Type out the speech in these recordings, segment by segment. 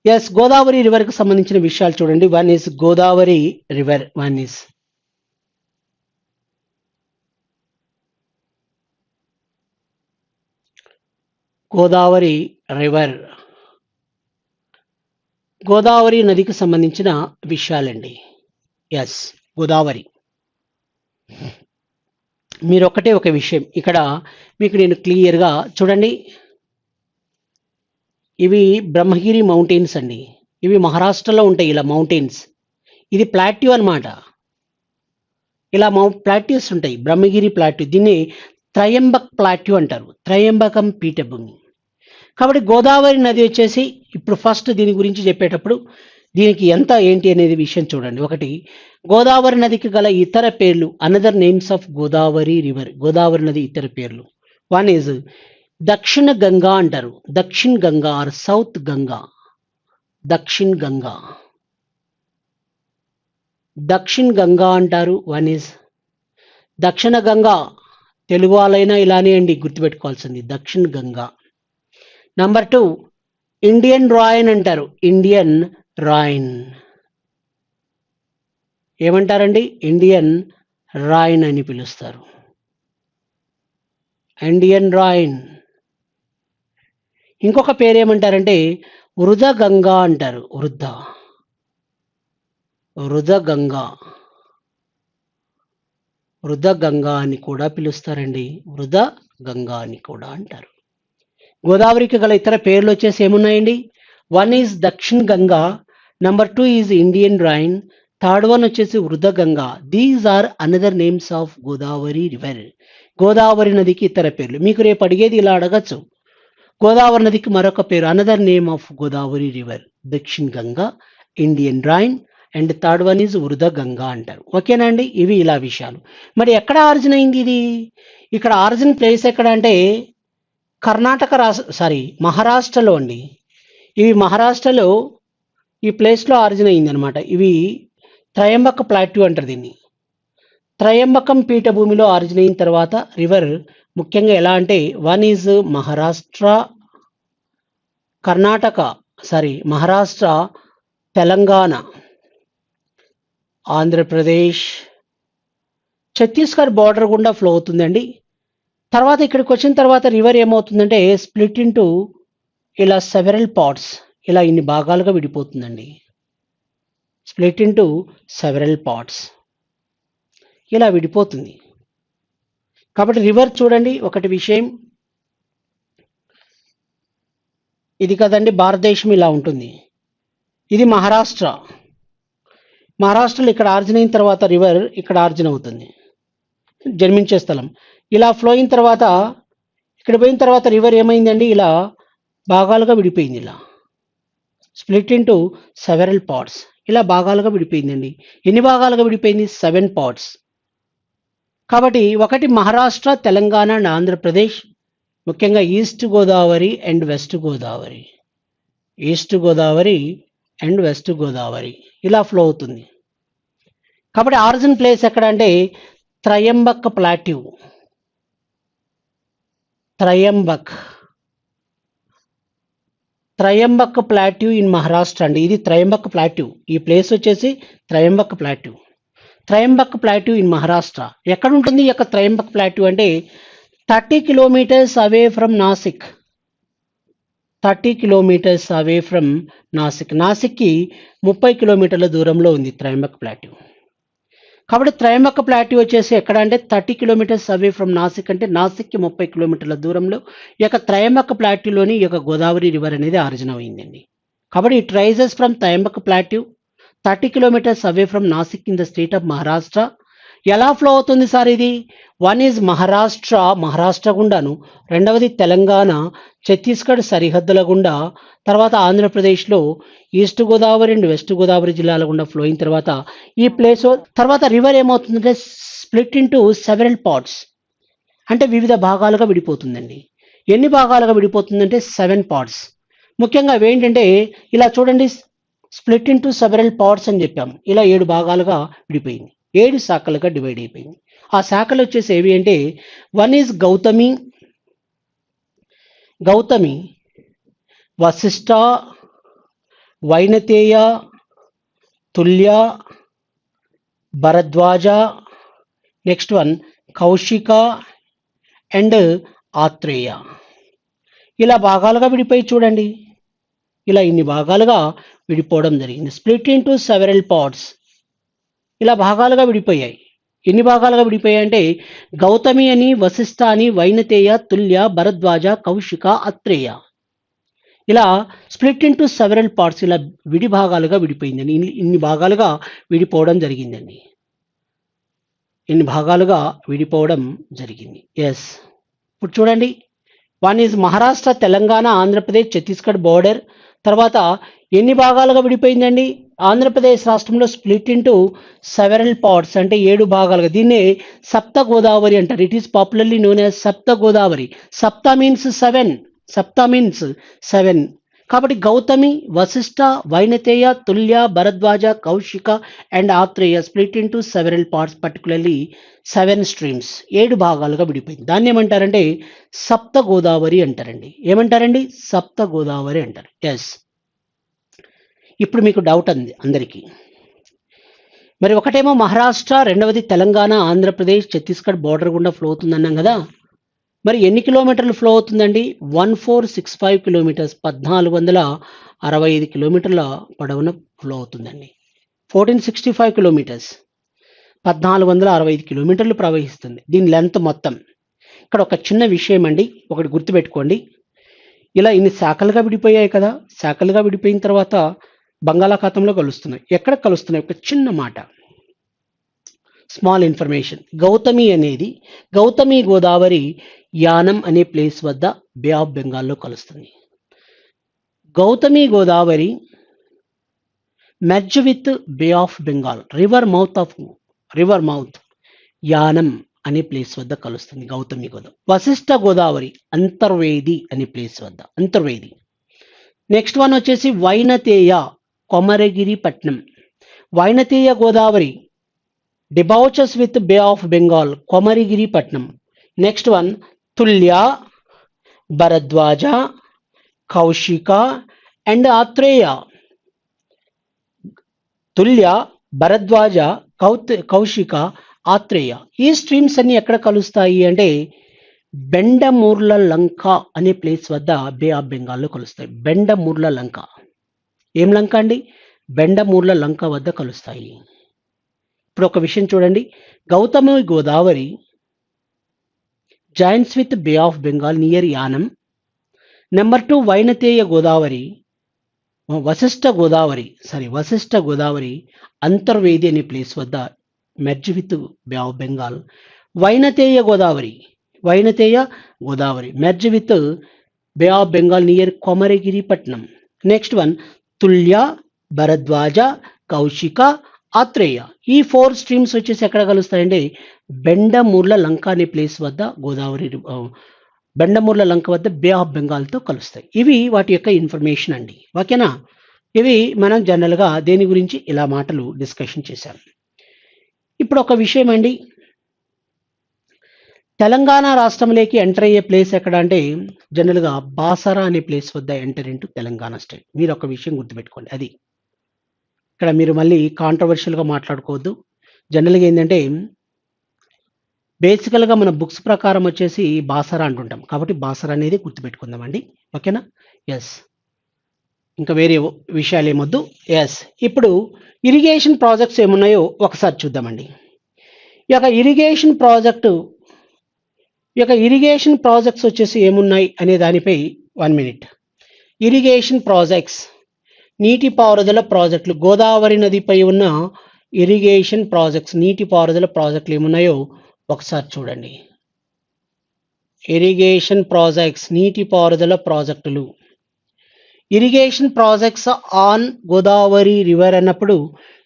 Yes, Godavari రివర్కి సంబంధించిన విషయాలు చూడండి. One is Godavari river. One is Godavari river. Godavari నదికి సంబంధించిన విషయాలండి. ఎస్, గోదావరి. మీరు ఒకటే ఒక విషయం ఇక్కడ మీకు నేను క్లియర్గా చూడండి. ఇవి బ్రహ్మగిరి మౌంటైన్స్ అండి. ఇవి మహారాష్ట్రలో ఉంటాయి ఇలా మౌంటైన్స్. ఇది ప్లాట్యూ అనమాట. ఇలా ప్లాట్యూస్ ఉంటాయి, బ్రహ్మగిరి ప్లాట్యూ. దీన్ని త్రయంబక్ ప్లాట్యూ అంటారు, త్రయంబకం పీఠభూమి. కాబట్టి గోదావరి నది వచ్చేసి ఇప్పుడు ఫస్ట్ దీని గురించి చెప్పేటప్పుడు దీనికి ఎంత ఏంటి అనేది విషయం చూడండి. ఒకటి, గోదావరి నదికి గల ఇతర పేర్లు, another names of Godavari river. Godavari నది ఇతర పేర్లు. వన్ ఈజ్ దక్షిణ గంగా అంటారు, దక్షిణ్ గంగా ఆర్ సౌత్ గంగా. దక్షిణ్ గంగా, దక్షిణ్ గంగా అంటారు. వన్ ఈజ్ దక్షిణ గంగా. తెలుగు వాళ్ళైనా ఇలానే అండి గుర్తుపెట్టుకోవాల్సింది, దక్షిణ్ గంగా. నంబర్ 2, ఇండియన్ రాయన్ అంటారు, ఇండియన్ రాయన్. ఏమంటారండి? ఇండియన్ రాయన్ అని పిలుస్తారు, ఇండియన్ రాయన్. ఇంకొక పేరు ఏమంటారంటే వృధ గంగా అంటారు, వృధ గంగా. వృధ గంగా అని కూడా పిలుస్తారండి, వృధ గంగా అని కూడా అంటారు. గోదావరికి గల ఇతర పేర్లు వచ్చేసి ఏమున్నాయండి? One is Dakshin Ganga, number 2 is Indian Rhine, third one వచ్చేసి Vriddha Ganga. These are another names of Godavari river. Godavari నదికి ఇతర పేర్లు. మీకు రేపు అడిగేది ఇలా అడగచ్చు, గోదావరి నదికి మరొక పేరు, another name of Godavari river, Dakshin Ganga, Indian Rhine and third one is Vriddha Ganga అంటారు. ఓకేనా అండి? ఇవి ఇలా విషయాలు. మరి ఎక్కడ ఆరిజిన్ అయింది ఇది? ఇక్కడ ఆరిజిన్ ప్లేస్ ఎక్కడ అంటే కర్ణాటక మహారాష్ట్రలో అండి. ఇవి మహారాష్ట్రలో ఈ ప్లేస్లో ఆరిజిన్ అయింది అనమాట. ఇవి త్రయంబక ప్లాట్యూ అంటారు దీన్ని. త్రయంబకం పీఠభూమిలో ఆరిజిన్ అయిన తర్వాత రివర్ ముఖ్యంగా ఎలా అంటే one is Maharashtra, Maharashtra, Telangana, Andhra Pradesh, Chhattisgarh border గుండా ఫ్లో అవుతుందండి. తర్వాత ఇక్కడికి వచ్చిన తర్వాత రివర్ ఏమవుతుందంటే స్ప్లిట్ ఇంటూ ఇలా సెవెరల్ పార్ట్స్, ఇలా ఇన్ని భాగాలుగా విడిపోతుందండి. స్ప్లిట్ ఇంటూ సెవెరల్ పార్ట్స్, ఇలా విడిపోతుంది. కాబట్టి రివర్ చూడండి ఒకటి విషయం, ఇది కదండి భారతదేశం ఇలా ఉంటుంది. ఇది మహారాష్ట్రలో ఇక్కడ ఆరిజిన్ అయిన తర్వాత రివర్ ఇక్కడ ఆరిజిన్ అవుతుంది, జన్మించే స్థలం. ఇలా ఫ్లో అయిన తర్వాత ఇక్కడ పోయిన తర్వాత రివర్ ఏమైందండి ఇలా భాగాలుగా విడిపోయింది, ఇలా స్ప్లిట్ ఇంటూ సెవెరల్ పార్ట్స్, ఇలా భాగాలుగా విడిపోయిందండి. ఎన్ని భాగాలుగా విడిపోయింది? 7 పార్ట్స్. కాబట్టి ఒకటి మహారాష్ట్ర, తెలంగాణ అండ్ ఆంధ్రప్రదేశ్, ముఖ్యంగా east Godavari and west Godavari, east Godavari and west Godavari ఇలా ఫ్లో అవుతుంది. కాబట్టి ఆరిజిన్ ప్లేస్ ఎక్కడ అంటే Trimbak plateau, Trimbak plateau in Maharashtra అండి. ఇది త్రయంబక్ ప్లాట్యూ. ఈ ప్లేస్ వచ్చేసి Trimbak plateau. Trimbak plateau in Maharashtra. ఎక్కడ ఉంటుంది ఈ యొక్క త్రయంబక్ ప్లాట్యూ అంటే 30 kilometres away from Nashik. 30 kilometres away from Nashik. నాసిక్కి 30 కిలోమీటర్ల దూరంలో ఉంది త్రయంబక్ ప్లాట్యూ. కాబట్టి త్రయంబక ప్లాట్యూ వచ్చేసి ఎక్కడ అంటే 30 కిలోమీటర్స్ అవే ఫ్రమ్ నాసిక్, అంటే నాసిక్కి 30 కిలోమీటర్ల దూరంలో ఈ యొక్క త్రయంబక ప్లాట్యూలోని ఈ యొక్క గోదావరి రివర్ అనేది ఆరిజిన్ అయిందండి. కాబట్టి it rises from Trayambaka plateau 30 kilometres away from Nashik in the state of Maharashtra. ఎలా ఫ్లో అవుతుంది సార్ ఇది? వన్ ఈజ్ మహారాష్ట్ర గుండాను, రెండవది తెలంగాణ, ఛత్తీస్గఢ్ సరిహద్దుల గుండా, తర్వాత ఆంధ్రప్రదేశ్లో east Godavari and west Godavari జిల్లాల గుండా ఫ్లో అయిన తర్వాత ఈ ప్లేస్ తర్వాత రివర్ ఏమవుతుందంటే స్ప్లిట్ ఇంటూ సెవెరల్ పార్ట్స్, అంటే వివిధ భాగాలుగా విడిపోతుందండి. ఎన్ని భాగాలుగా విడిపోతుందంటే 7 పార్ట్స్. ముఖ్యంగా అవి ఏంటంటే ఇలా చూడండి, స్ప్లిట్ ఇంటూ సెవెరల్ పార్ట్స్ అని చెప్పాము. ఇలా 7 భాగాలుగా విడిపోయింది, 7 శాఖలుగా డివైడ్ అయిపోయింది. ఆ శాఖలు వచ్చేసి ఏవి అంటే one is Gautami, Vashishta, Vainateya, Tulya, Bharadwaja, next one Kaushika and Atreya. ఇలా భాగాలుగా విడిపోయి చూడండి, ఇలా ఇన్ని భాగాలుగా విడిపోవడం జరిగింది. Split into several parts. ఇలా భాగాలుగా విడిపోయాయి. ఎన్ని భాగాలుగా విడిపోయాయి అంటే గౌతమి అని, వశిష్ఠ అని, వైనతేయ, తుల్య, భరద్వాజ, కౌశిక, అత్రేయ. ఇలా స్ప్లిట్ ఇంటూ సెవెరల్ పార్ట్స్, ఇలా విడి భాగాలుగా విడిపోయిందండి. ఇన్ని భాగాలుగా విడిపోవడం జరిగిందండి. ఇన్ని భాగాలుగా విడిపోవడం జరిగింది. ఎస్. ఇప్పుడు చూడండి, one is Maharashtra, Telangana, Andhra Pradesh, Chhattisgarh border. తర్వాత ఎన్ని భాగాలుగా విడిపోయిందండి? ఆంధ్రప్రదేశ్ రాష్ట్రంలో స్ప్లిట్ ఇంటూ సెవెరల్ పార్ట్స్, అంటే 7 భాగాలుగా. దీన్నే సప్త గోదావరి అంటారు. It is popularly known as Sapta Godavari. సప్త మీన్స్ 7, సప్త మీన్స్ 7. కాబట్టి Gautami, Vashishta, Vainateya, Tulya, Bharadwaja, Kaushika and Atreya split into several parts, particularly 7 streams, 7 భాగాలుగా విడిపోయింది. దాన్ని ఏమంటారంటే సప్త గోదావరి అంటారండి. ఏమంటారండి? సప్త గోదావరి అంటారు. ఎస్. ఇప్పుడు మీకు డౌట్ అంది అందరికీ. మరి ఒకటేమో మహారాష్ట్ర, రెండవది తెలంగాణ, ఆంధ్రప్రదేశ్, ఛత్తీస్గఢ్ బోర్డర్ గుండా ఫ్లో అవుతుందన్నాం కదా. మరి ఎన్ని కిలోమీటర్లు ఫ్లో అవుతుందండి? 1465 కిలోమీటర్స్, 1465 కిలోమీటర్ల పొడవున ఫ్లో అవుతుందండి. 1465 కిలోమీటర్స్, 1465 కిలోమీటర్లు ప్రవహిస్తుంది దీని లెంత్ మొత్తం. ఇక్కడ ఒక చిన్న విషయం అండి, ఒకటి గుర్తుపెట్టుకోండి. ఇలా ఇన్ని శాఖలుగా విడిపోయాయి కదా, శాఖలుగా విడిపోయిన తర్వాత బంగాళాఖాతంలో కలుస్తున్నాయి. ఎక్కడ కలుస్తున్నాయి? ఒక చిన్న మాట, స్మాల్ ఇన్ఫర్మేషన్. గౌతమి అనేది, గౌతమి గోదావరి యానం అనే ప్లేస్ వద్ద బే ఆఫ్ బెంగాల్లో కలుస్తుంది. Gautami Godavari merge with bay of Bengal, river mouth Yanam అనే ప్లేస్ వద్ద కలుస్తుంది గౌతమి గోదావరి. వశిష్ఠ గోదావరి అంతర్వేది అనే ప్లేస్ వద్ద, అంతర్వేది. నెక్స్ట్ వన్ వచ్చేసి Vainateya, Komaragiri Patnam. Vainateya Godavari debouches with bay of Bengal, Komaragiri Patnam. Next one Tulya, Bharadwaja, Kaushika and Atreya. Tulya, Bharadwaja, Kaushika, Atreya ఈ స్ట్రీమ్స్ అన్ని ఎక్కడ కలుస్తాయి అంటే బెండమూర్ల లంక అనే ప్లేస్ వద్ద బే ఆఫ్ బెంగాల్లో కలుస్తాయి. బెండమూర్ల లంక, ఏం లంక అండి? బెండమూర్ల లంక వద్ద కలుస్తాయి. ఇప్పుడు ఒక విషయం చూడండి, Gautami Godavari joins with bay of Bengal near Yanam. Number 2 Vainateya Godavari, Vasishta Godavari Antarvedi అనే ప్లేస్ వద్ద merge with bay of Bengal. Vainateya Godavari merge with bay of Bengal near Komaragiri Patnam. Next one Tulya, Bharadwaja, Kaushika, Atreya ఈ 4 స్ట్రీమ్స్ వచ్చేసి ఎక్కడ కలుస్తాయంటే బెండమూర్ల లంక అనే ప్లేస్ వద్ద బెండమూర్ల లంక వద్ద బే ఆఫ్ బెంగాల్తో కలుస్తాయి. ఇవి వాటి యొక్క ఇన్ఫర్మేషన్ అండి, ఓకేనా? ఇవి మనం జనరల్గా దేని గురించి ఇలా మాటలు డిస్కషన్ చేశాం. ఇప్పుడు ఒక విషయం అండి, తెలంగాణ రాష్ట్రంలోకి ఎంటర్ అయ్యే ప్లేస్ ఎక్కడ అంటే జనరల్గా బాసరా అనే ప్లేస్ వద్ద ఎంటర్ ఇంటూ తెలంగాణ స్టేట్. మీరు ఒక విషయం గుర్తుపెట్టుకోండి, అది ఇక్కడ మీరు మళ్ళీ కాంట్రవర్షియల్గా మాట్లాడుకోవద్దు. జనరల్గా ఏంటంటే బేసికల్గా మన బుక్స్ ప్రకారం వచ్చేసి బాసరా అంటుంటాం, కాబట్టి బాసరా అనేది గుర్తుపెట్టుకుందామండి, ఓకేనా? ఎస్, ఇంకా వేరే విషయాలు ఏమొద్దు. ఎస్, ఇప్పుడు ఇరిగేషన్ ప్రాజెక్ట్స్ ఏమున్నాయో ఒకసారి చూద్దామండి. ఈ యొక్క ఇరిగేషన్ ప్రాజెక్ట్స్ వచ్చేసి ఏమున్నాయి అనే దానిపై 1 మినిట్. ఇరిగేషన్ ప్రాజెక్ట్స్, నీటిపారుదల ప్రాజెక్టులు, గోదావరి నదిపై ఉన్న ఇరిగేషన్ ప్రాజెక్ట్స్, నీటిపారుదల ప్రాజెక్టులు ఏమున్నాయో ఒకసారి చూడండి. ఇరిగేషన్ ప్రాజెక్ట్స్, నీటిపారుదల ప్రాజెక్టులు. Irrigation projects on Godavari river అన్నప్పుడు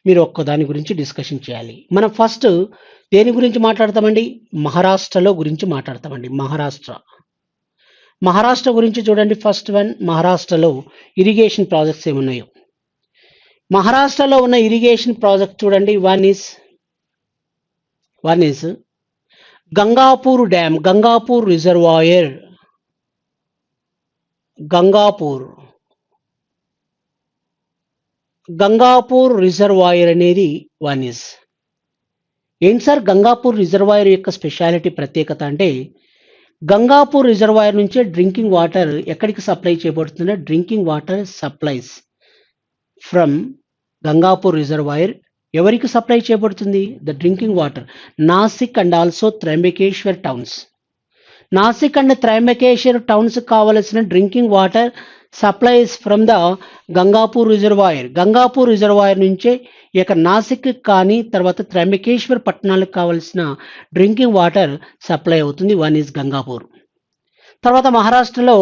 మీరు ఒక్కదాని గురించి డిస్కషన్ చేయాలి. మనం ఫస్ట్ దేని గురించి మాట్లాడతామండి? మహారాష్ట్రలో గురించి మాట్లాడతామండి. మహారాష్ట్ర గురించి చూడండి. ఫస్ట్ వన్, మహారాష్ట్రలో ఇరిగేషన్ ప్రాజెక్ట్స్ ఏమున్నాయో. మహారాష్ట్రలో ఉన్న ఇరిగేషన్ ప్రాజెక్ట్ చూడండి. One is Gangapur dam, Gangapur reservoir, Gangapur. Gangapur reservoir అనేది వన్ ఇస్. ఏంటి సార్ గంగాపూర్ రిజర్వాయర్ యొక్క స్పెషాలిటీ ప్రత్యేకత అంటే, గంగాపూర్ రిజర్వాయర్ నుంచే డ్రింకింగ్ వాటర్ ఎక్కడికి సప్లై చేయబడుతుంది? Drinking water supplies from Gangapur reservoir ఎవరికి సప్లై చేయబడుతుంది? The drinking water Nashik and also Trimbakeshwar towns. Nashik and Trimbakeshwar towns కావలసిన drinking water supplies from the Gangapur reservoir. Gangapur reservoir నుంచే ఇక నాసిక్ కానీ తర్వాత త్రయంబకేశ్వర్ పట్టణాలకు కావలసిన డ్రింకింగ్ వాటర్ సప్లై అవుతుంది. One is Gangapur. తర్వాత మహారాష్ట్రలో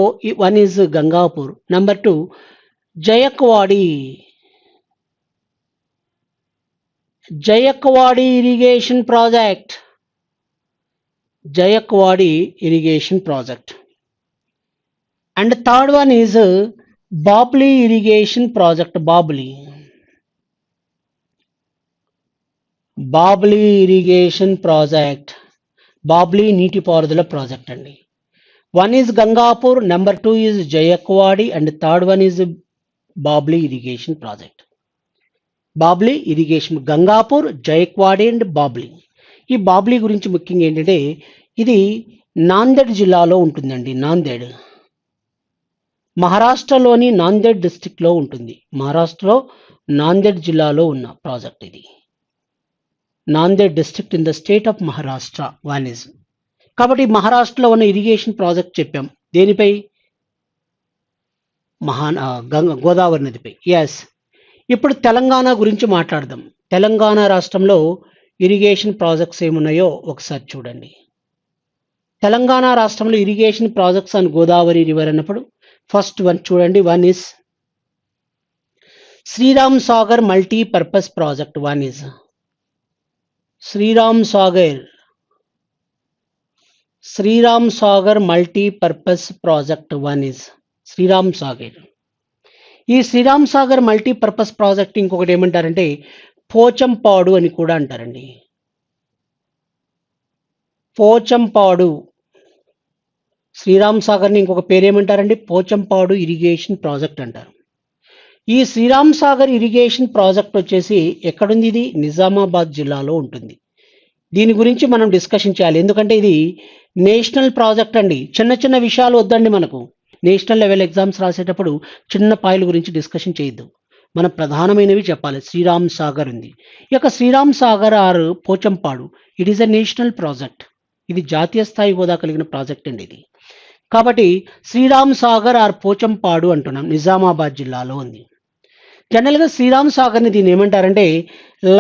one is Gangapur. Number 2 Jayakwadi. Jayakwadi irrigation project. Jayakwadi irrigation project. And third one is Babli irrigation project. Babli Babli irrigation project. Babli నీటిపారుదల ప్రాజెక్ట్ అండి. One is Gangapur, number 2 is Jayakwadi and third one is Babli irrigation project. Babli irrigation, Gangapur, Jayakwadi and Babli. ఈ బాబ్లీ గురించి ముఖ్యంగా ఏంటంటే ఇది నాందేడ్ జిల్లాలో ఉంటుందండి. నాందేడ్ మహారాష్ట్రలోని నాందేడ్ డిస్ట్రిక్ట్లో ఉంటుంది. మహారాష్ట్రలో నాందేడ్ జిల్లాలో ఉన్న ప్రాజెక్ట్ ఇది. Nanded district in the state of Maharashtra one is. కాబట్టి మహారాష్ట్రలో ఉన్న ఇరిగేషన్ ప్రాజెక్ట్ చెప్పాం. దేనిపై? గోదావరి నదిపై. ఎస్. ఇప్పుడు తెలంగాణ గురించి మాట్లాడదాం. తెలంగాణ రాష్ట్రంలో ఇరిగేషన్ ప్రాజెక్ట్స్ ఏమున్నాయో ఒకసారి చూడండి. తెలంగాణ రాష్ట్రంలో irrigation projects and Godavari river అన్నప్పుడు ఫస్ట్ వన్ చూడండి. One is Sriram Sagar multipurpose project. One is Sriram Sagar multipurpose project. One is Sriram Sagar. ఈ శ్రీరామ్ సాగర్ మల్టీపర్పస్ ప్రాజెక్ట్ ఇంకొకటి ఏమంటారంటే పోచంపాడు అని కూడా అంటారండి. పోచంపాడు. శ్రీరామ్ సాగర్ని ఇంకొక పేరు ఏమంటారండి? పోచంపాడు ఇరిగేషన్ ప్రాజెక్ట్ అంటారు. ఈ శ్రీరామ్ సాగర్ ఇరిగేషన్ ప్రాజెక్ట్ వచ్చేసి ఎక్కడుంది? ఇది నిజామాబాద్ జిల్లాలో ఉంటుంది. దీని గురించి మనం డిస్కషన్ చేయాలి. ఎందుకంటే ఇది నేషనల్ ప్రాజెక్ట్ అండి. చిన్న చిన్న విషయాలు వద్దండి మనకు. నేషనల్ లెవెల్ ఎగ్జామ్స్ రాసేటప్పుడు చిన్న పాయింట్ల గురించి డిస్కషన్ చేయొద్దు. మన ప్రధానమైనవి చెప్పాలి. శ్రీరామ్ సాగర్ ఉంది. ఈ యొక్క Sriram Sagar or Pochampadu it is a national project. ఇది జాతీయ స్థాయి హోదా కలిగిన ప్రాజెక్ట్ అండి ఇది. కాబట్టి శ్రీరామ్ సాగర్ ఆర్ పోచంపాడు అంటున్నాం. నిజామాబాద్ జిల్లాలో ఉంది. జనరల్గా శ్రీరామ్ సాగర్ని దీన్ని ఏమంటారంటే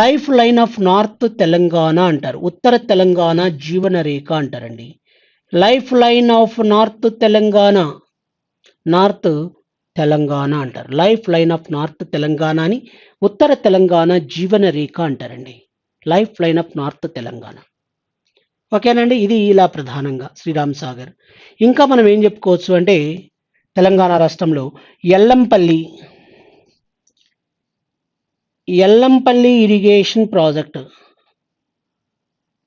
lifeline of north Telangana అంటారు. ఉత్తర తెలంగాణ జీవన రేఖ అంటారండి. Lifeline of north Telangana. North Telangana అంటారు. Lifeline of north Telangana అని ఉత్తర తెలంగాణ జీవన రేఖ అంటారండి. Lifeline of north Telangana. ఓకేనండి. ఇది ఇలా ప్రధానంగా శ్రీరామ్ సాగర్. ఇంకా మనం ఏం చెప్పుకోవచ్చు అంటే తెలంగాణ రాష్ట్రంలో ఎల్లంపల్లి ఇరిగేషన్ ప్రాజెక్ట్.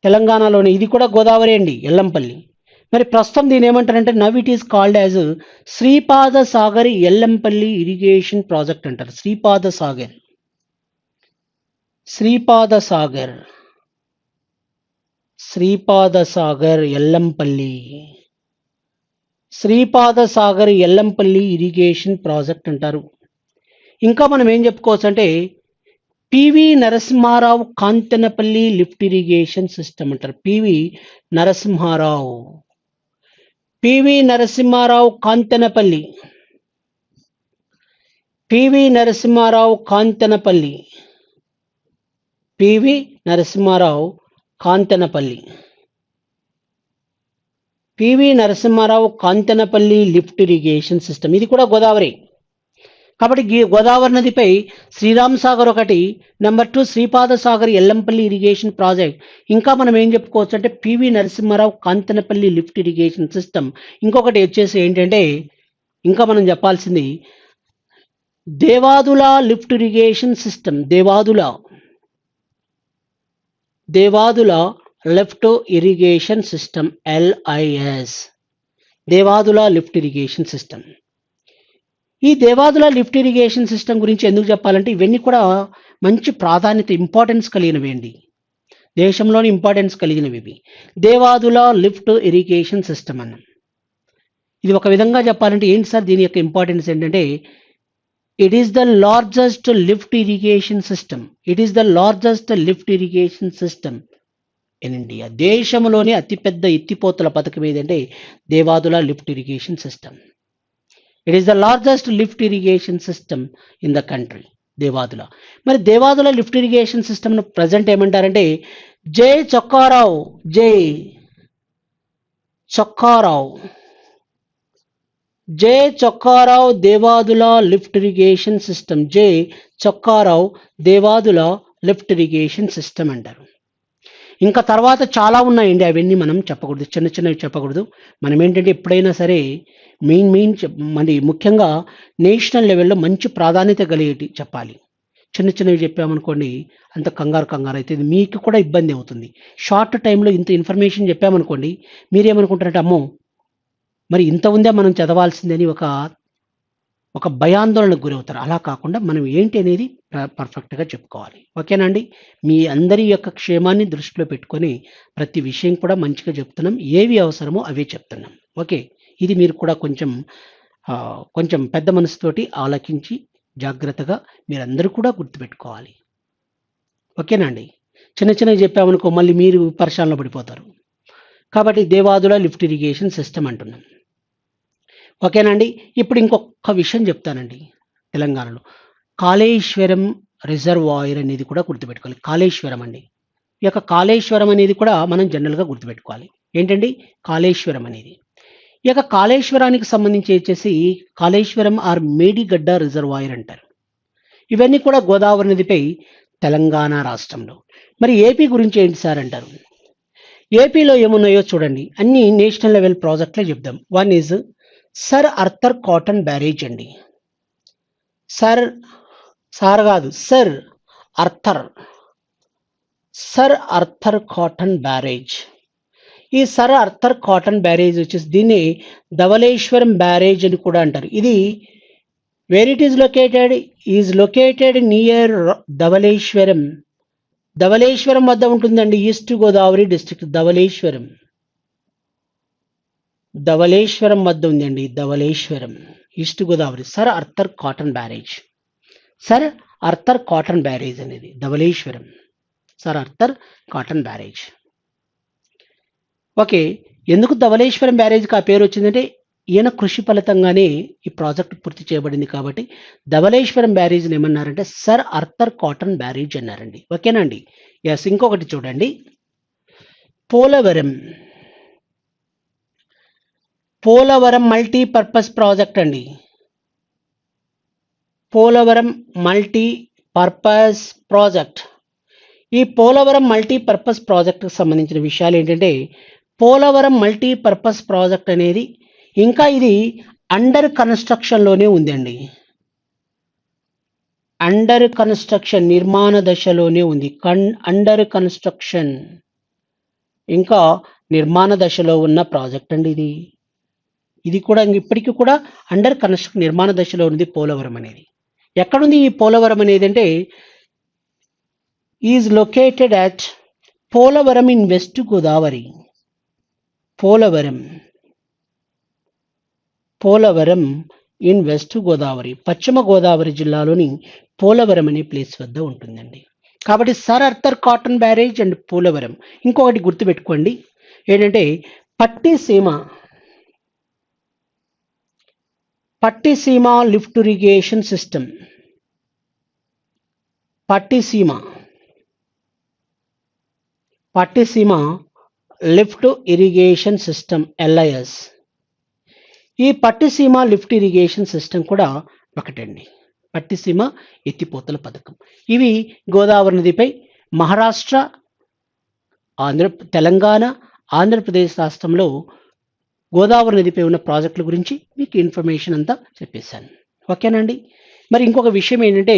తెలంగాణలోని ఇది కూడా గోదావరి అండి. ఎల్లంపల్లి. మరి ప్రస్తుతం దీని ఏమంటారంటే now it is called as Shripada Sagar Yellampalli irrigation project అంటారు. శ్రీపాద సాగర్ ఎల్లంపల్లి. శ్రీపాద సాగర్ ఎల్లంపల్లి ఇరిగేషన్ ప్రాజెక్ట్ అంటారు. ఇంకా మనం ఏం చెప్పుకోవచ్చు అంటే PV Narasimha Rao Kanthanapalli lift irrigation system అంటారు. PV Narasimha Rao Kanthanapalli. PV Narasimha Rao Kanthanapalli lift irrigation system. ఇది కూడా గోదావరి. కాబట్టి గోదావరి నదిపై శ్రీరామ్ సాగర్ ఒకటి, number 2 Shripada Sagar Yellampalli irrigation project. ఇంకా మనం ఏం చెప్పుకోవచ్చు అంటే PV Narasimha Rao Kanthanapalli lift irrigation system. ఇంకొకటి వచ్చేసి ఏంటంటే ఇంకా మనం చెప్పాల్సింది Devadula lift irrigation system. Devadula lift irrigation system LIS. Devadula lift irrigation system. ఈ దేవాదుల లిఫ్ట్ ఇరిగేషన్ సిస్టమ్ గురించి ఎందుకు చెప్పాలంటే ఇవన్నీ కూడా మంచి ప్రాధాన్యత ఇంపార్టెన్స్ కలిగినవి అండి. దేశంలోని ఇంపార్టెన్స్ కలిగినవి ఇవి. దేవాదుల లిఫ్ట్ ఇరిగేషన్ సిస్టమ్ అన్న ఇది ఒక విధంగా చెప్పాలంటే ఏంటి సార్ దీని యొక్క ఇంపార్టెన్స్ ఏంటంటే it is the largest lift irrigation system. It is the largest lift irrigation system in India. దేశంలోని అతిపెద్ద ఎత్తిపోతల పథకం ఏదంటే Devadula lift irrigation system. It is the largest lift irrigation system in the country Devadula. మరి Devadula lift irrigation సిస్టమ్ను present ఏమంటారంటే J Chokka Rao, J Chokka Rao, J Chokka Rao Devadula lift irrigation system. J Chokka Rao Devadula lift irrigation system అంటారు. ఇంకా తర్వాత చాలా ఉన్నాయండి, అవన్నీ మనం చెప్పకూడదు, చిన్న చిన్నవి చెప్పకూడదు. మనం ఏంటంటే ఎప్పుడైనా సరే మెయిన్ మరి ముఖ్యంగా నేషనల్ లెవెల్లో మంచి ప్రాధాన్యత కలిగేటి చెప్పాలి. చిన్న చిన్నవి చెప్పామనుకోండి అంత కంగారు అయితే మీకు కూడా ఇబ్బంది అవుతుంది. షార్ట్ టైంలో ఇంత ఇన్ఫర్మేషన్ చెప్పామనుకోండి మీరేమనుకుంటారంటే అమ్మో మరి ఇంత ఉందే మనం చదవాల్సిందని ఒక భయాందోళనకు గురవుతారు. అలా కాకుండా మనం ఏంటి అనేది పర్ఫెక్ట్గా చెప్పుకోవాలి. ఓకేనా అండి? మీ అందరి యొక్క క్షేమాన్ని దృష్టిలో పెట్టుకొని ప్రతి విషయం కూడా మంచిగా చెప్తున్నాం, ఏవి అవసరమో అవే చెప్తున్నాం. ఓకే, ఇది మీరు కూడా కొంచెం పెద్ద మనసుతోటి ఆలకించి జాగ్రత్తగా మీరందరూ కూడా గుర్తుపెట్టుకోవాలి. ఓకేనా అండి? చిన్న చిన్నవి చెప్పామనుకో మళ్ళీ మీరు పరిశాలలో పడిపోతారు. కాబట్టి దేవాదుల లిఫ్ట్ ఇరిగేషన్ సిస్టమ్ అంటున్నాం. ఓకేనండి? ఇప్పుడు ఇంకొక విషయం చెప్తానండి. తెలంగాణలో కాళేశ్వరం రిజర్వాయర్ అనేది కూడా గుర్తుపెట్టుకోవాలి. కాళేశ్వరం అండి, ఈ యొక్క కాళేశ్వరం అనేది కూడా మనం జనరల్గా గుర్తుపెట్టుకోవాలి. ఏంటండి కాళేశ్వరం అనేది? ఈ యొక్క కాళేశ్వరానికి సంబంధించి వచ్చేసి కాళేశ్వరం ఆర్ మేడిగడ్డ రిజర్వాయర్ అంటారు. ఇవన్నీ కూడా గోదావరి నదిపై తెలంగాణ రాష్ట్రంలో. మరి ఏపీ గురించి ఏంటి సార్ అంటారు. ఏపీలో ఏమున్నాయో చూడండి, అన్ని నేషనల్ లెవెల్ ప్రాజెక్టులే చెప్దాం. One is sir Arthur Cotton barrage అండి. Sir Arthur Cotton barrage. ఈ సర్ ఆర్థర్ కాటన్ బ్యారేజ్ వచ్చేసి దీన్ని ధవళేశ్వరం బ్యారేజ్ అని కూడా అంటారు. ఇది where it is located near Dowleswaram వద్ద ఉంటుందండి. ఈస్ట్ గోదావరి డిస్ట్రిక్ట్ ధవళేశ్వరం వద్ద ఉందండి. Dowleswaram east Godavari. Sir Arthur Cotton barrage అనేది Dowleswaram. Sir Arthur Cotton barrage. Okay, ఎందుకు ధవళేశ్వరం బ్యారేజ్కి ఆ పేరు వచ్చిందంటే ఈయన కృషి ఫలితంగానే ఈ ప్రాజెక్ట్ పూర్తి చేయబడింది కాబట్టి ధవళేశ్వరం బ్యారేజ్ని ఏమన్నారంటే సర్ ఆర్థర్ కాటన్ బ్యారేజ్ అన్నారండి. ఓకేనా అండి? ఎస్. ఇంకొకటి చూడండి, పోలవరం మల్టీపర్పస్ ప్రాజెక్ట్ అండి. Polavaram multipurpose project. ఈ పోలవరం మల్టీపర్పస్ ప్రాజెక్ట్కి సంబంధించిన విషయాలు ఏంటంటే పోలవరం మల్టీపర్పస్ ప్రాజెక్ట్ అనేది ఇంకా ఇది అండర్ కన్స్ట్రక్షన్లోనే ఉందండి. అండర్ కన్స్ట్రక్షన్, నిర్మాణ దశలోనే ఉంది. అండర్ కన్స్ట్రక్షన్, ఇంకా నిర్మాణ దశలో ఉన్న ప్రాజెక్ట్ అండి ఇది కూడా ఇప్పటికీ కూడా అండర్ కన్స్ట్రక్షన్ నిర్మాణ దశలో ఉంది పోలవరం అనేది. ఎక్కడుంది ఈ పోలవరం అనేది అంటే is located at Polavaram in west Godavari. Polavaram in west Godavari, పశ్చిమ గోదావరి జిల్లాలోని పోలవరం అనే ప్లేస్ వద్ద ఉంటుందండి. కాబట్టి sir Arthur Cotton barrage and Polavaram. ఇంకొకటి గుర్తుపెట్టుకోండి ఏంటంటే Pattiseema lift irrigation system. Pattiseema lift irrigation system LIS. ఈ పట్టిసీమ లిఫ్ట్ ఇరిగేషన్ సిస్టమ్ కూడా ఒకటండి. పట్టిసీమ ఎత్తిపోతల పథకం. ఇవి గోదావరి నదిపై మహారాష్ట్ర, తెలంగాణ, ఆంధ్రప్రదేశ్ రాష్ట్రంలో గోదావరి నదిపై ఉన్న ప్రాజెక్టుల గురించి మీకు ఇన్ఫర్మేషన్ అంతా చెప్పేశాను. ఓకేనండి? మరి ఇంకొక విషయం ఏంటంటే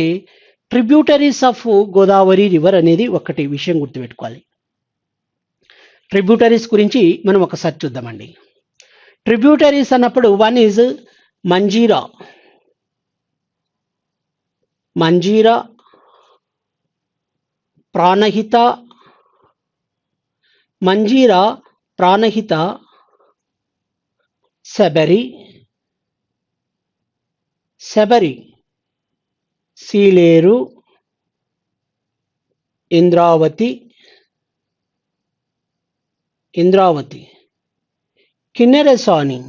ట్రిబ్యూటరీస్ ఆఫ్ గోదావరి రివర్ అనేది ఒకటి విషయం గుర్తుపెట్టుకోవాలి. ట్రిబ్యూటరీస్ గురించి మనం ఒకసారి చూద్దామండి. ట్రిబ్యూటరీస్ అన్నప్పుడు వన్ ఈజ్ మంజీరా. మంజీరా, ప్రాణహిత, మంజీరా, ప్రాణహిత, శబరి, శబరి, సీలేరు, ఇంద్రావతి, ఇంద్రావతి, కిన్నెరసాని,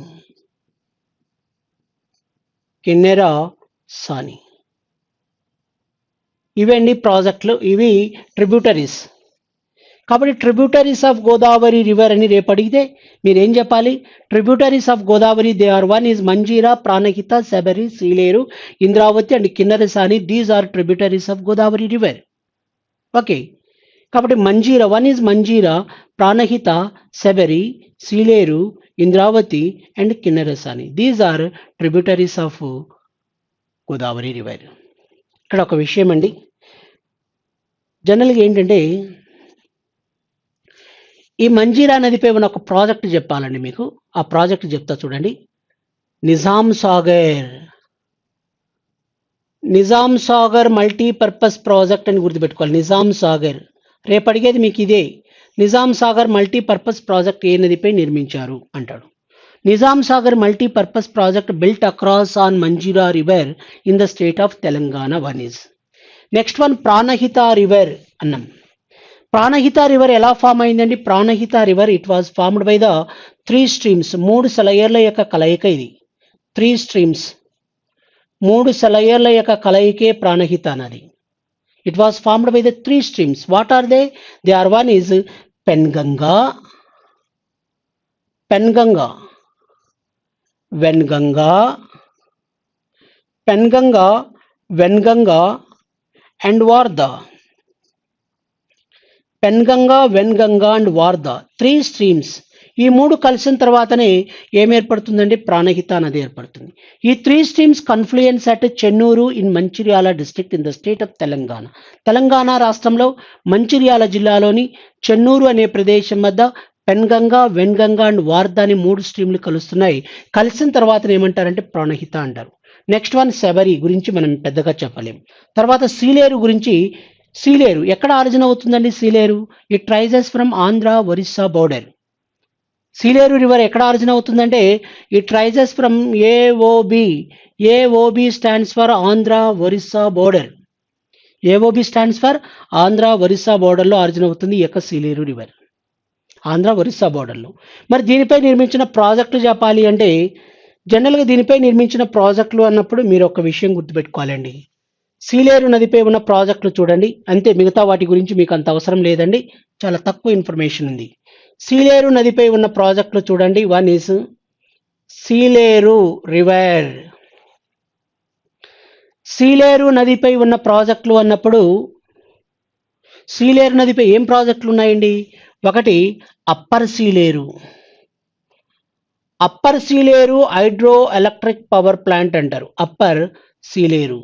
కిన్నెరసాని. ఇవండి ప్రాజెక్టులు, ఇవి ట్రిబ్యూటరీస్. కాబట్టి ట్రిబ్యూటరీస్ ఆఫ్ గోదావరి రివర్ అని రేపు అడిగితే మీరేం చెప్పాలి? Tributaries of Godavari they are one is Manjira, Pranahita, Sabari, Sileru, Indravati and Kinnerasani. These are tributaries of Godavari river. Okay, కాబట్టి Manjira, one is Manjira, Pranahita, Sabari, Sileru, Indravati and Kinnerasani. These are tributaries of Godavari river. ఇక్కడ ఒక విషయం అండి, జనరల్గా ఏంటంటే ఈ మంజీరా నదిపై ఉన్న ఒక ప్రాజెక్ట్ చెప్పాలండి మీకు. ఆ ప్రాజెక్ట్ చెప్తా చూడండి. నిజాం సాగర్, నిజాం సాగర్ మల్టీపర్పస్ ప్రాజెక్ట్ అని గుర్తుపెట్టుకోవాలి. నిజాం సాగర్ రేపు అడిగేది మీకు ఇదే. నిజాం సాగర్ మల్టీపర్పస్ ప్రాజెక్ట్ ఏ నదిపై నిర్మించారు అంటాడు. Nizam Sagar multipurpose project built across on Manjira river in the state of Telangana. One is. Next one Pranahita river అన్నాం. ప్రాణహిత రివర్ ఎలా ఫామ్ అయిందండి? Pranahita river it was formed by the 3 streams. 3 సెలయేర్ల యొక్క కలయిక ఇది. 3 స్ట్రీమ్స్, 3 సెలయేర్ల యొక్క కలయికే ప్రాణహిత నది. It was formed by the 3 streams. What are they? They are one is Penganga, Penganga, Wainganga, Penganga, Wainganga and Wardha. Penganga, Wainganga and Wardha 3 streams. ఈ 3 కలిసిన తర్వాతనే ఏం ఏర్పడుతుందండి? ప్రాణహిత నది ఏర్పడుతుంది. ఈ 3 streams confluence at Chennur in Mancherial district in the state of Telangana. Telangana రాష్ట్రంలో మంచిర్యాల జిల్లాలోని చెన్నూరు అనే ప్రదేశం వద్ద పెన్గంగా, వెన్గంగా అండ్ వార్దా అని 3 స్ట్రీమ్లు కలుస్తున్నాయి. కలిసిన తర్వాత ఏమంటారంటే ప్రాణహిత అంటారు. నెక్స్ట్ వన్ శబరి గురించి మనం పెద్దగా చెప్పలేం. తర్వాత సీలేరు గురించి. సీలేరు ఎక్కడ ఆరిజిన్ అవుతుందండి? Sileru it rises from Andhra Orissa border. Sileru river ఎక్కడ ఆరిజిన్ అవుతుందంటే it rises from AOB. AOB stands for Andhra Orissa border. AOB stands for Andhra Orissa బోర్డర్లో ఆరిజిన్ అవుతుంది ఈ యొక్క సీలేరు రివర్, ఆంధ్ర ఒరిస్సా బోర్డర్లో. మరి దీనిపై నిర్మించిన ప్రాజెక్టులు చెప్పాలి అంటే జనరల్గా దీనిపై నిర్మించిన ప్రాజెక్టులు అన్నప్పుడు మీరు ఒక విషయం గుర్తుపెట్టుకోవాలండి. సీలేరు నదిపై ఉన్న ప్రాజెక్టులు చూడండి, అంతే. మిగతా వాటి గురించి మీకు అంత అవసరం లేదండి, చాలా తక్కువ ఇన్ఫర్మేషన్ ఉంది. సీలేరు నదిపై ఉన్న ప్రాజెక్టులు చూడండి. One is Sileru river. Sileru నదిపై ఉన్న ప్రాజెక్టులు అన్నప్పుడు సీలేరు నదిపై ఏం ప్రాజెక్టులు ఉన్నాయండి? ఒకటి upper Sileru. Upper Sileru hydroelectric power plant అంటారు. Upper Sileru,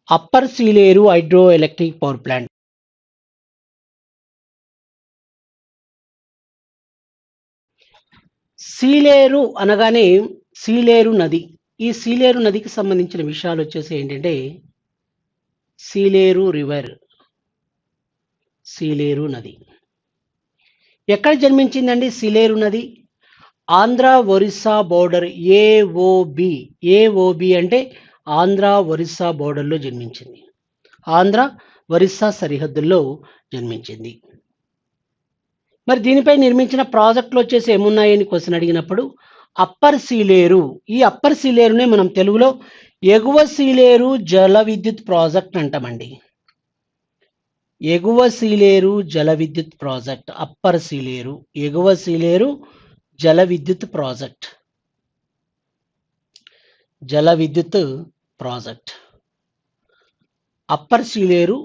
upper Sileru hydroelectric power plant. Sileru అనగానే సీలేరు నది. ఈ సీలేరు నదికి సంబంధించిన విషయాలు వచ్చేసి ఏంటంటే సీలేరు రివర్, సీలేరు నది ఎక్కడ జన్మించిందండి? సీలేరు నది Andhra Orissa border AOB. AOB అంటే ఆంధ్ర ఒరిస్సా బోర్డర్లో జన్మించింది. ఆంధ్ర ఒరిస్సా సరిహద్దుల్లో జన్మించింది. మరి దీనిపై నిర్మించిన ప్రాజెక్టులు వచ్చేసి ఏమున్నాయని క్వశ్చన్ అడిగినప్పుడు అప్పర్ సీలేరు. ఈ అప్పర్ సీలేరునే మనం తెలుగులో ఎగువ సీలేరు జల విద్యుత్ ప్రాజెక్ట్ అంటామండి. ఎగువ సీలేరు జల విద్యుత్ ప్రాజెక్ట్, అప్పర్ సీలేరు, ఎగువ సీలేరు జల విద్యుత్ ప్రాజెక్ట్, జల విద్యుత్ project, upper Sileru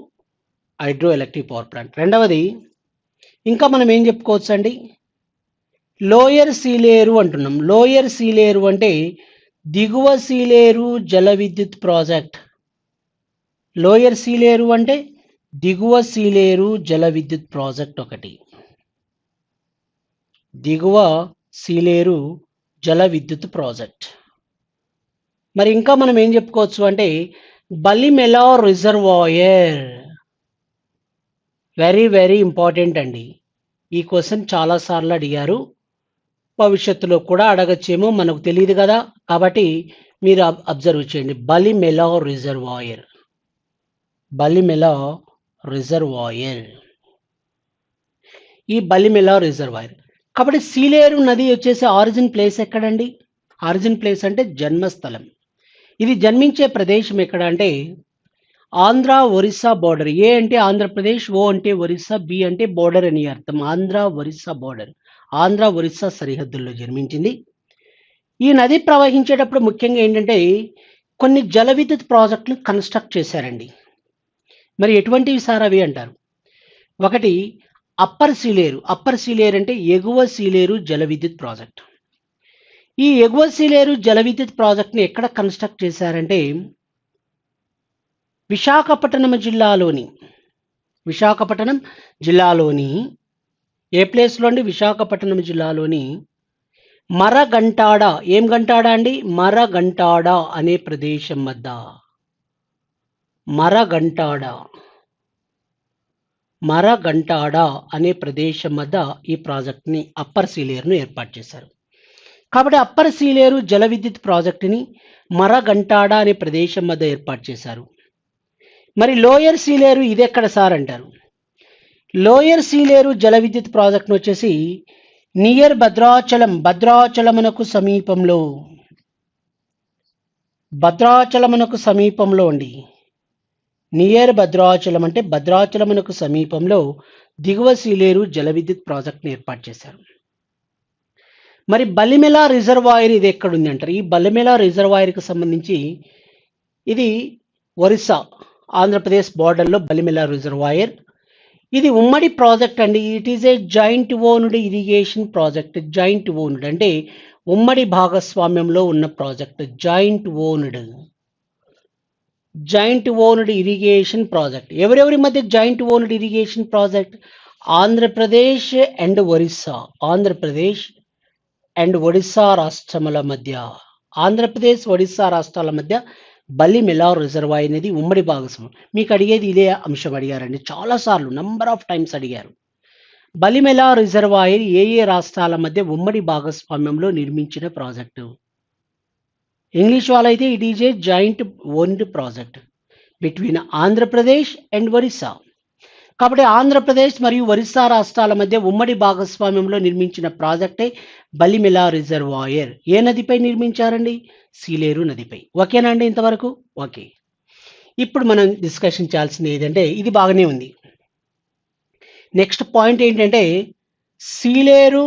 hydroelectric power plant. రెండవది ఇంకా మనం ఏం చెప్పుకోవచ్చు అండి? లోయర్ సీలేరు అంటున్నాం. లోయర్ సీలేరు అంటే దిగువ సీలేరు జల విద్యుత్ ప్రాజెక్ట్. లోయర్ సీలేరు అంటే దిగువ సీలేరు జల విద్యుత్ ప్రాజెక్ట్ ఒకటి. దిగువ సీలేరు జల విద్యుత్ ప్రాజెక్ట్. మరి ఇంకా మనం ఏం చెప్పుకోవచ్చు అంటే Balimela reservoir. Very very important అండి. ఈ క్వశ్చన్ చాలా సార్లు అడిగారు, భవిష్యత్తులో కూడా అడగచ్చేమో, మనకు తెలియదు కదా. కాబట్టి మీరు అబ్జర్వ్ చేయండి. బలిమెలా రిజర్వాయర్, బలిమెలా రిజర్వాయర్, ఈ బలిమెలా రిజర్వాయర్. కాబట్టి సీలేరు నది వచ్చేసి ఆరిజిన్ ప్లేస్ ఎక్కడండి? ఆరిజిన్ ప్లేస్ అంటే జన్మస్థలం. ఇది జన్మించే ప్రదేశం ఎక్కడ అంటే ఆంధ్ర ఒరిస్సా బోర్డర్. ఏ అంటే ఆంధ్రప్రదేశ్, ఓ అంటే ఒరిస్సా, బి అంటే బోర్డర్ అని అర్థం. ఆంధ్ర ఒరిస్సా బోర్డర్, ఆంధ్ర ఒరిస్సా సరిహద్దుల్లో జన్మించింది. ఈ నది ప్రవహించేటప్పుడు ముఖ్యంగా ఏంటంటే కొన్ని జల విద్యుత్ ప్రాజెక్టులు కన్స్ట్రక్ట్ చేశారండి. మరి ఎటువంటివి సార్ అవి అంటారు? ఒకటి అప్పర్ సీలేరు. అప్పర్ సీలేరు అంటే ఎగువ సీలేరు జల విద్యుత్ ప్రాజెక్ట్. ఈ ఎగువ సీలేరు జల విద్యుత్ ప్రాజెక్ట్ని ఎక్కడ కన్స్ట్రక్ట్ చేశారంటే విశాఖపట్నం జిల్లాలోని, విశాఖపట్నం జిల్లాలోని ఏ ప్లేస్లో అండి? విశాఖపట్నం జిల్లాలోని మరగంటాడ. ఏం గంటాడ అండి? మరగంటాడ అనే ప్రదేశం వద్ద, మరగంటాడ, మరగంటాడ అనే ప్రదేశం వద్ద ఈ ప్రాజెక్ట్ని అప్పర్ సీలేరును ఏర్పాటు చేశారు. కాబట్టి అప్పర్ సీలేరు జల విద్యుత్ ప్రాజెక్టుని మరగంటాడ అనే ప్రదేశం వద్ద ఏర్పాటు చేశారు. మరి లోయర్ సీలేరు ఇది ఎక్కడ సార్ అంటారు? లోయర్ సీలేరు జల విద్యుత్ ప్రాజెక్ట్ను వచ్చేసి నియర్ భద్రాచలం, భద్రాచలమునకు సమీపంలో, భద్రాచలమునకు సమీపంలో అండి. నియర్ భద్రాచలం అంటే భద్రాచలమునకు సమీపంలో దిగువ సీలేరు జల విద్యుత్ ప్రాజెక్ట్ని ఏర్పాటు చేశారు. మరి బలిమెలా రిజర్వాయర్ ఇది ఎక్కడుంది అంటారు? ఈ బలిమెలా రిజర్వాయర్కి సంబంధించి ఇది ఒరిస్సా ఆంధ్రప్రదేశ్ బార్డర్లో బలిమెలా రిజర్వాయర్. ఇది ఉమ్మడి ప్రాజెక్ట్ అండి. It is a joint owned irrigation project. Joint owned అంటే ఉమ్మడి భాగస్వామ్యంలో ఉన్న project. Joint owned, joint owned irrigation project. ఎవరెవరి మధ్య joint owned irrigation project? Andhra Pradesh and Orissa, Andhra Pradesh and Odisha రాష్ట్రముల మధ్య, ఆంధ్రప్రదేశ్ ఒడిస్సా రాష్ట్రాల మధ్య బలిమెలా రిజర్వాయర్ అనేది ఉమ్మడి భాగస్వామ్యం. మీకు అడిగేది ఇదే అంశం అడిగారండి చాలాసార్లు, నంబర్ ఆఫ్ టైమ్స్ అడిగారు. బలిమెలా రిజర్వాయర్ ఏ ఏ రాష్ట్రాల మధ్య ఉమ్మడి భాగస్వామ్యంలో నిర్మించిన ప్రాజెక్టు? ఇంగ్లీష్ వాళ్ళైతే it is a joint owned project between Andhra Pradesh and Orissa. కాబట్టి ఆంధ్రప్రదేశ్ మరియు ఒరిస్సా రాష్ట్రాల మధ్య ఉమ్మడి భాగస్వామ్యంలో నిర్మించిన ప్రాజెక్టే బలిమెలా రిజర్వాయర్. ఏ నదిపై నిర్మించారండి? సీలేరు నదిపై. ఓకేనా అండి ఇంతవరకు? ఓకే. ఇప్పుడు మనం డిస్కషన్ చేయాల్సింది ఏదంటే, ఇది బాగానే ఉంది. నెక్స్ట్ పాయింట్ ఏంటంటే సీలేరు,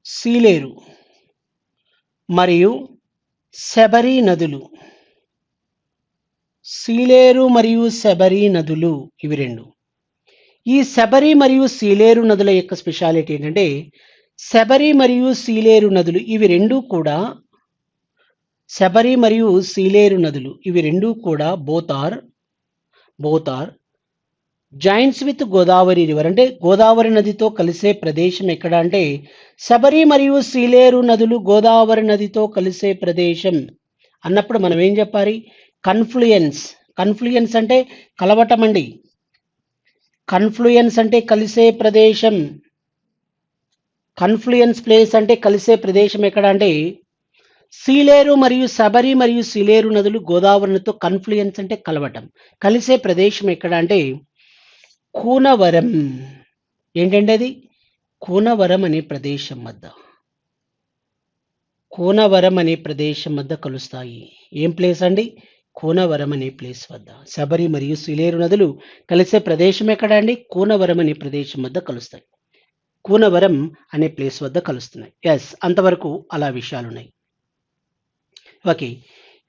సీలేరు మరియు శబరి నదులు, సీలేరు మరియు శబరి నదులు ఇవి రెండు. ఈ శబరి మరియు సీలేరు నదుల యొక్క స్పెషాలిటీ ఏంటంటే శబరి మరియు సీలేరు నదులు ఇవి రెండూ కూడా, శబరి మరియు సీలేరు నదులు ఇవి రెండూ కూడా both are joints with Godavari river. అంటే గోదావరి నదితో కలిసే ప్రదేశం ఎక్కడ అంటే శబరి మరియు సీలేరు నదులు గోదావరి నదితో కలిసే ప్రదేశం అన్నప్పుడు మనం ఏం చెప్పాలి? కన్ఫ్లుయెన్స్. కన్ఫ్లుయెన్స్ అంటే కలవటం అండి. కన్ఫ్లుయెన్స్ అంటే కలిసే ప్రదేశం. కన్ఫ్లుయెన్స్ ప్లేస్ అంటే కలిసే ప్రదేశం ఎక్కడ అంటే సీలేరు మరియు శబరి మరియు సీలేరు నదులు గోదావరి నదితో కన్ఫ్లుయెన్స్ అంటే కలవటం. కలిసే ప్రదేశం ఎక్కడ అంటే కూనవరం. ఏంటంటే అది కూనవరం అనే ప్రదేశం వద్ద, కూనవరం అనే ప్రదేశం వద్ద కలుస్తాయి. ఏం ప్లేస్ అండి? కూనవరం అనే ప్లేస్ వద్ద. శబరి మరియు సీలేరు నదులు కలిసే ప్రదేశం ఎక్కడ అండి? కూనవరం అనే ప్రదేశం వద్ద కలుస్తాయి. కూనవరం అనే ప్లేస్ వద్ద కలుస్తున్నాయి. ఎస్, అంతవరకు అలా విషయాలు ఉన్నాయి. ఓకే,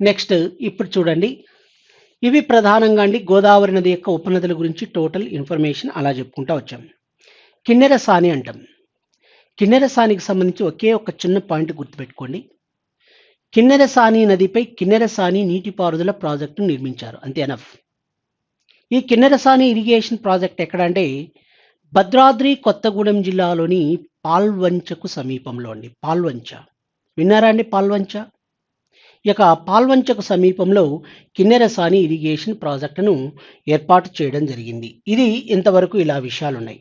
నెక్స్ట్ ఇప్పుడు చూడండి. ఇవి ప్రధానంగా అండి గోదావరి నది యొక్క ఉపనదుల గురించి టోటల్ ఇన్ఫర్మేషన్ అలా చెప్పుకుంటూ వచ్చాం. కిన్నెరసాని అంటాం. కిన్నెరసానికి సంబంధించి ఒకే ఒక చిన్న పాయింట్ గుర్తుపెట్టుకోండి. కిన్నెరసాని నదిపై కిన్నెరసాని నీటిపారుదల ప్రాజెక్టు నిర్మించారు, అంతే ఎనఫ్. ఈ కిన్నెరసాని ఇరిగేషన్ ప్రాజెక్ట్ ఎక్కడ అంటే భద్రాద్రి కొత్తగూడెం జిల్లాలోని పాల్వంచకు సమీపంలో అండి. పాల్వంచ విన్నారా అండి? పాల్వంచ ఈ యొక్క పాల్వంచకు సమీపంలో కిన్నెరసాని ఇరిగేషన్ ప్రాజెక్టును ఏర్పాటు చేయడం జరిగింది. ఇది ఇంతవరకు ఇలా విషయాలున్నాయి.